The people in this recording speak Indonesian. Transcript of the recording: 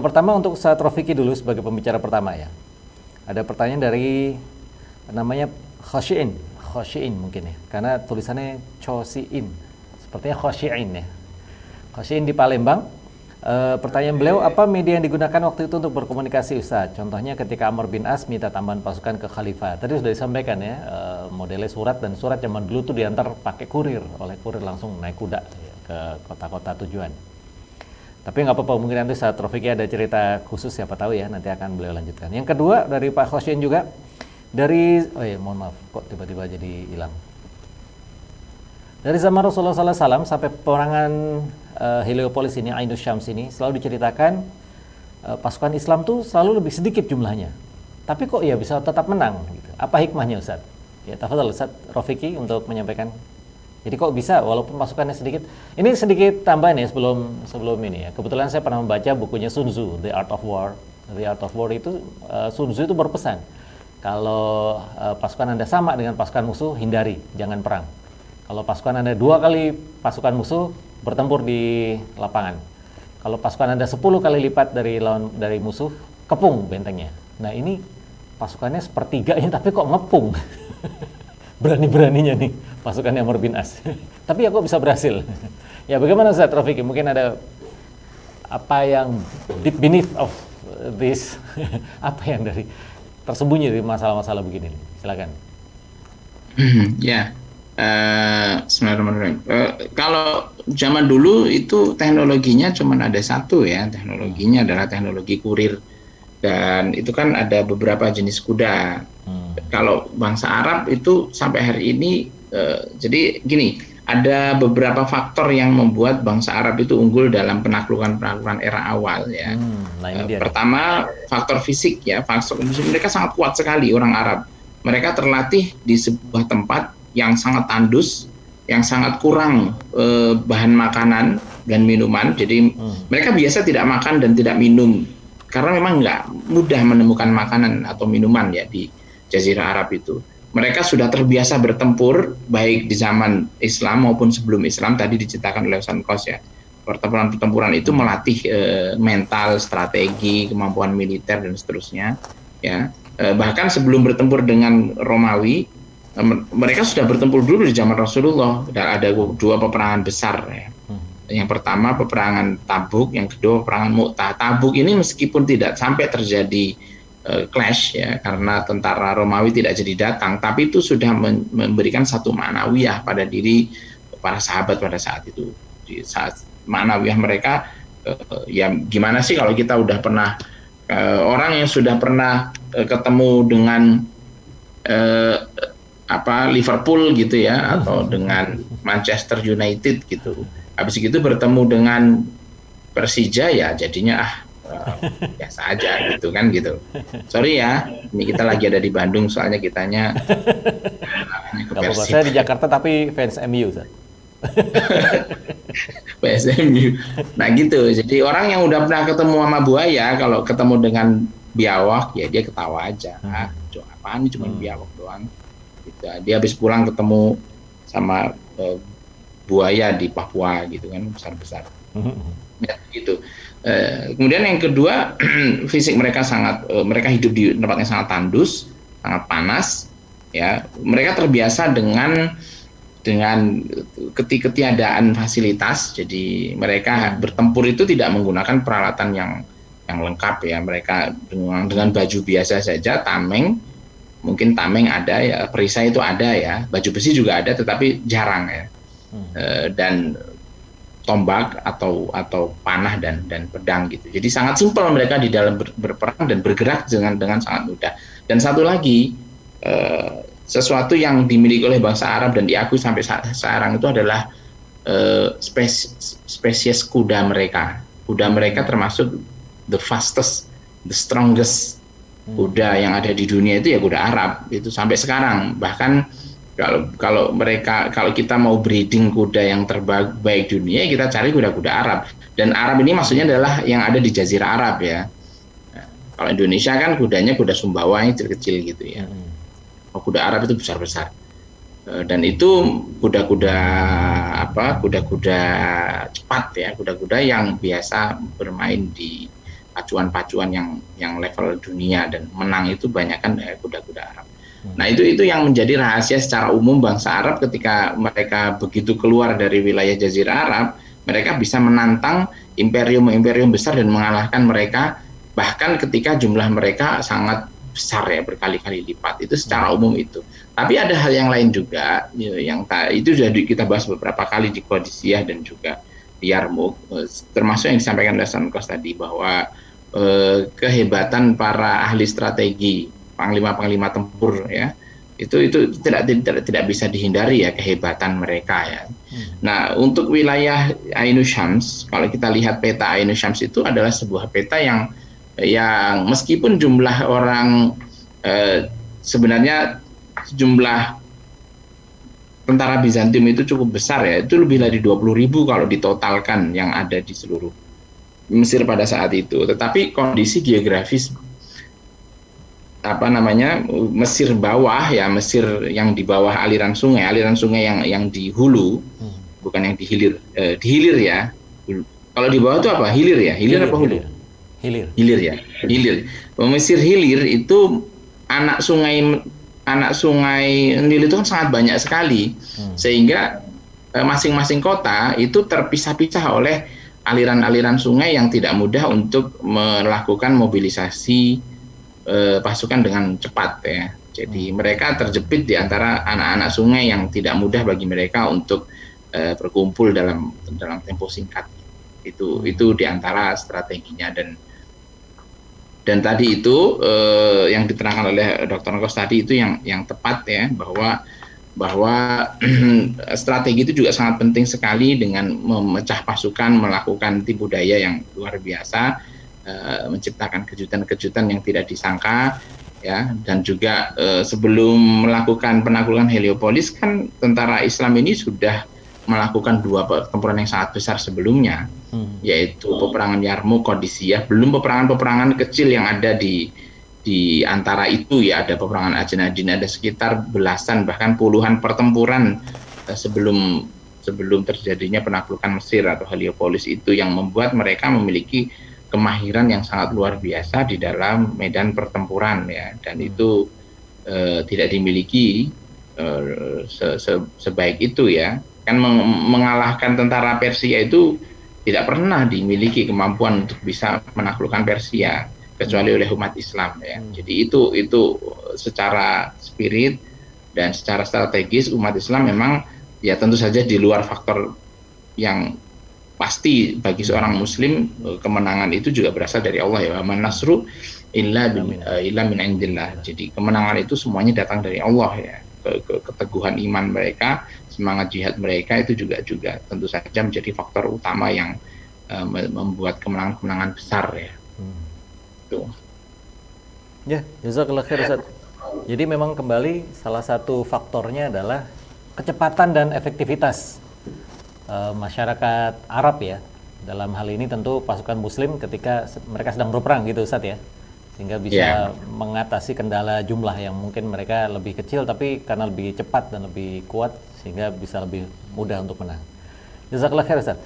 Yang pertama untuk Ustaz Rofiki dulu sebagai pembicara pertama ya. Ada pertanyaan dari namanya Khosyiin, Khosyiin mungkin ya, karena tulisannya Chosiin, sepertinya Khosyiin ya. Khosyiin di Palembang. Pertanyaan beliau, apa media yang digunakan waktu itu untuk berkomunikasi Ustaz? Contohnya ketika Amr bin As minta tambahan pasukan ke Khalifah. Tadi sudah disampaikan ya, modelnya surat, dan surat zaman dulu tuh diantar pakai kurir, oleh kurir langsung naik kuda ya, ke kota-kota tujuan. Tapi nggak apa-apa, mungkin nanti saat Rofiki ada cerita khusus, siapa tahu ya, nanti akan beliau lanjutkan. Yang kedua dari Pak Khosyin juga, dari, oh iya mohon maaf, kok tiba-tiba jadi hilang. Dari zaman Rasulullah SAW sampai peperangan Heliopolis ini, Ainus Syams ini, selalu diceritakan pasukan Islam tuh selalu lebih sedikit jumlahnya. Tapi kok ya bisa tetap menang gitu. Apa hikmahnya Ustaz? Ya, tafadhol Ustaz Rofiki untuk menyampaikan. Jadi kok bisa walaupun pasukannya sedikit? Ini sedikit tambahan ya sebelum ini ya. Kebetulan saya pernah membaca bukunya Sun Tzu, The Art of War. The Art of War itu Sun Tzu itu berpesan, kalau pasukan Anda sama dengan pasukan musuh, hindari, jangan perang. Kalau pasukan Anda 2 kali pasukan musuh, bertempur di lapangan. Kalau pasukan Anda 10 kali lipat dari musuh, kepung bentengnya. Nah ini pasukannya sepertiganya tapi kok ngepung. Berani-beraninya nih pasukannya Amr bin As. Tapi ya kok bisa berhasil. Ya bagaimana Ustaz Rofiki? Mungkin ada apa yang deep beneath of this, apa yang tersembunyi dari masalah-masalah begini? Silakan. Ya, Bismillahirrahmanirrahim. Kalau zaman dulu itu teknologinya cuma ada satu ya, teknologinya adalah teknologi kurir, dan itu kan ada beberapa jenis kuda. Kalau bangsa Arab itu sampai hari ini, jadi gini, ada beberapa faktor yang membuat bangsa Arab itu unggul dalam penaklukan era awal ya. Pertama, faktor fisik ya, faktor fisik mereka sangat kuat sekali orang Arab. Mereka terlatih di sebuah tempat yang sangat tandus, yang sangat kurang bahan makanan dan minuman. Jadi mereka biasa tidak makan dan tidak minum karena memang nggak mudah menemukan makanan atau minuman ya di Jazirah Arab itu. Mereka sudah terbiasa bertempur baik di zaman Islam maupun sebelum Islam. Tadi diceritakan oleh Ustaz Kos ya, pertempuran itu melatih mental, strategi, kemampuan militer dan seterusnya ya. Bahkan sebelum bertempur dengan Romawi, mereka sudah bertempur dulu di zaman Rasulullah. Dan ada 2 peperangan besar ya. Yang pertama peperangan Tabuk, yang kedua peperangan Mu'tah. Tabuk ini meskipun tidak sampai terjadi clash ya, karena tentara Romawi tidak jadi datang, tapi itu sudah memberikan satu ma'nawiyah pada diri para sahabat pada saat itu. Di saat ma'nawiyah mereka, ya gimana sih kalau kita udah pernah, orang yang sudah pernah ketemu dengan Liverpool gitu ya, atau dengan Manchester United gitu, habis itu bertemu dengan Persija ya jadinya biasa aja gitu kan gitu. Sorry ya, ini kita lagi ada di Bandung soalnya kitanya ke Persib. Saya di Jakarta tapi fans MU Ustaz. PSMU. Nah gitu. Jadi orang yang udah pernah ketemu sama buaya, kalau ketemu dengan biawak ya dia ketawa aja. Apaan ini cuma biawak doang. Gitu. Dia habis pulang ketemu sama buaya di Papua gitu kan, besar-besar. Ya, gitu. Kemudian yang kedua, fisik mereka mereka hidup di tempat yang sangat tandus, sangat panas ya. Mereka terbiasa dengan ketiadaan fasilitas. Jadi mereka bertempur itu tidak menggunakan peralatan yang lengkap ya. Mereka dengan baju biasa saja, tameng, mungkin tameng ada ya, perisai itu ada ya, baju besi juga ada tetapi jarang ya. Dan tombak atau panah dan pedang gitu. Jadi sangat simpel mereka di dalam berperang dan bergerak dengan sangat mudah. Dan satu lagi, sesuatu yang dimiliki oleh bangsa Arab dan diakui sampai sekarang itu adalah spesies kuda mereka. Kuda mereka termasuk the fastest, the strongest kuda yang ada di dunia itu ya kuda Arab. Itu sampai sekarang. Bahkan kalau kita mau breeding kuda yang terbaik dunia, kita cari kuda-kuda Arab. Dan Arab ini maksudnya adalah yang ada di Jazirah Arab ya. Nah, kalau Indonesia kan kudanya kuda Sumbawa yang kecil-kecil gitu ya. Kuda Arab itu besar-besar. Dan itu kuda-kuda cepat ya, kuda-kuda yang biasa bermain di pacuan-pacuan yang level dunia, dan menang itu banyak kan kuda-kuda Arab. Nah itu yang menjadi rahasia secara umum bangsa Arab ketika mereka begitu keluar dari wilayah Jazirah Arab, mereka bisa menantang imperium-imperium besar dan mengalahkan mereka, bahkan ketika jumlah mereka sangat besar ya, berkali-kali lipat. Itu secara umum itu. Tapi ada hal yang lain juga yang itu sudah kita bahas beberapa kali di Qadisiyah dan juga di Yarmouk, termasuk yang disampaikan oleh Sankos tadi, bahwa kehebatan para ahli strategi, panglima-panglima tempur ya, itu tidak bisa dihindari ya, kehebatan mereka ya. Nah, untuk wilayah Ainu Syams, kalau kita lihat peta Ainu Syams itu adalah sebuah peta yang meskipun jumlah orang sebenarnya jumlah tentara Bizantium itu cukup besar ya, itu lebih dari 20.000 kalau ditotalkan yang ada di seluruh Mesir pada saat itu. Tetapi kondisi geografis Mesir bawah ya, Mesir yang di bawah aliran sungai yang di hulu, bukan yang di hilir ya. Kalau di bawah itu apa? Hilir ya? Hilir apa hulu? Hilir ya. Hilir. Mesir hilir itu anak sungai Nil itu kan sangat banyak sekali, sehingga masing-masing kota itu terpisah-pisah oleh aliran-aliran sungai yang tidak mudah untuk melakukan mobilisasi pasukan dengan cepat ya. Jadi mereka terjepit di antara anak-anak sungai yang tidak mudah bagi mereka untuk berkumpul dalam tempo singkat. Itu di antara strateginya, dan tadi itu yang diterangkan oleh Dr. Nokos tadi itu yang tepat ya, bahwa strategi itu juga sangat penting sekali dengan memecah pasukan, melakukan tipu daya yang luar biasa, menciptakan kejutan-kejutan yang tidak disangka ya. Dan juga sebelum melakukan penaklukan Heliopolis kan tentara Islam ini sudah melakukan 2 pertempuran yang sangat besar sebelumnya, yaitu peperangan Yarmouk, Qadisiyah, belum peperangan-peperangan kecil yang ada di antara itu ya. Ada peperangan Ajnadin, ada sekitar belasan bahkan puluhan pertempuran sebelum terjadinya penaklukan Mesir atau Heliopolis, itu yang membuat mereka memiliki kemahiran yang sangat luar biasa di dalam medan pertempuran ya, dan itu tidak dimiliki sebaik itu ya. Kan mengalahkan tentara Persia itu tidak pernah dimiliki kemampuan untuk bisa menaklukkan Persia kecuali oleh umat Islam ya. Jadi itu secara spirit dan secara strategis umat Islam memang ya tentu saja di luar faktor yang pasti bagi seorang muslim, kemenangan itu juga berasal dari Allah ya. Man nasru illa min indillah. Jadi kemenangan itu semuanya datang dari Allah ya. Keteguhan iman mereka, semangat jihad mereka itu juga tentu saja menjadi faktor utama yang membuat kemenangan-kemenangan besar ya. Tuh. Ya, jazakallah khair Ustaz. Jadi memang kembali salah satu faktornya adalah kecepatan dan efektivitas masyarakat Arab ya. Dalam hal ini tentu pasukan muslim ketika mereka sedang berperang gitu Ustaz ya, sehingga bisa mengatasi kendala jumlah yang mungkin mereka lebih kecil, tapi karena lebih cepat dan lebih kuat sehingga bisa lebih mudah untuk menang. Jazakallah khair Ustaz.